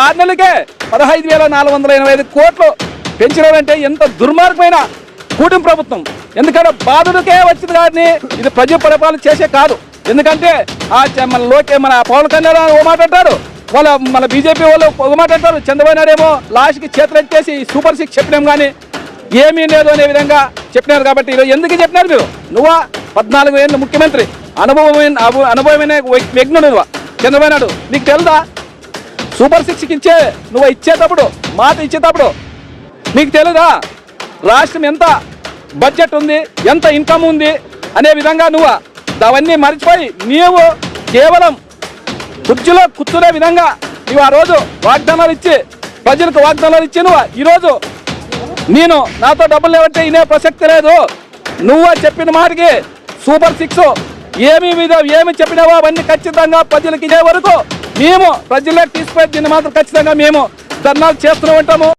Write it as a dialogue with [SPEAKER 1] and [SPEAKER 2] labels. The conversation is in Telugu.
[SPEAKER 1] 6 నెలలకే 15,485 కోట్లు పెంచినారంటే ఎంత దుర్మార్గమైన కూటమి ప్రభుత్వం. ఎందుకంటే బాధుడికే వచ్చింది కానీ ఇది ప్రజా పరిపాలన చేసే కాదు. ఎందుకంటే మన పవన్ కళ్యాణ్ ఓ మాట అంటారు, మన బీజేపీ వాళ్ళు ఒక మాట అంటారు, చంద్రబాబు నాయుడు ఏమో లాస్ట్కి చేతులు ఎత్తేసి సూపర్ 6 చెప్పినాం కానీ ఏమీ లేదు అనే విధంగా చెప్పినారు. కాబట్టి ఈరోజు ఎందుకు చెప్పినారు మీరు? నువ్వా 14 ఏళ్ళు ముఖ్యమంత్రి, అనుభవమైన వ్యజ్ఞుడు నువ్వు చంద్రబాబు నాయుడు. నీకు తెలుదా సూపర్ 6 నువ్వు ఇచ్చేటప్పుడు మాట ఇచ్చేటప్పుడు నీకు తెలుదా రాష్ట్రం ఎంత బడ్జెట్ ఉంది, ఎంత ఇన్కమ్ ఉంది అనే విధంగా నువ్వు అవన్నీ మర్చిపోయి నీవు కేవలం కుర్చీలో కూర్చునే విధంగా నువ్వు ఆ రోజు వాగ్దానాలు ఇచ్చి ప్రజలకు వాగ్దానాలు ఇచ్చి నువ్వు ఈరోజు నేను నాతో డబ్బులు లేవంటే ఇనే ప్రసక్తి లేదు. నువ్వు చెప్పిన మాటకి సూపర్ 6 ఏమి చెప్పినావో అవన్నీ ఖచ్చితంగా ప్రజలకు ఇచ్చే వరకు మేము ప్రజలకు తీసుకుపోయి దీన్ని మాత్రం ఖచ్చితంగా మేము ధర్నాలు చేస్తూనే ఉంటాము.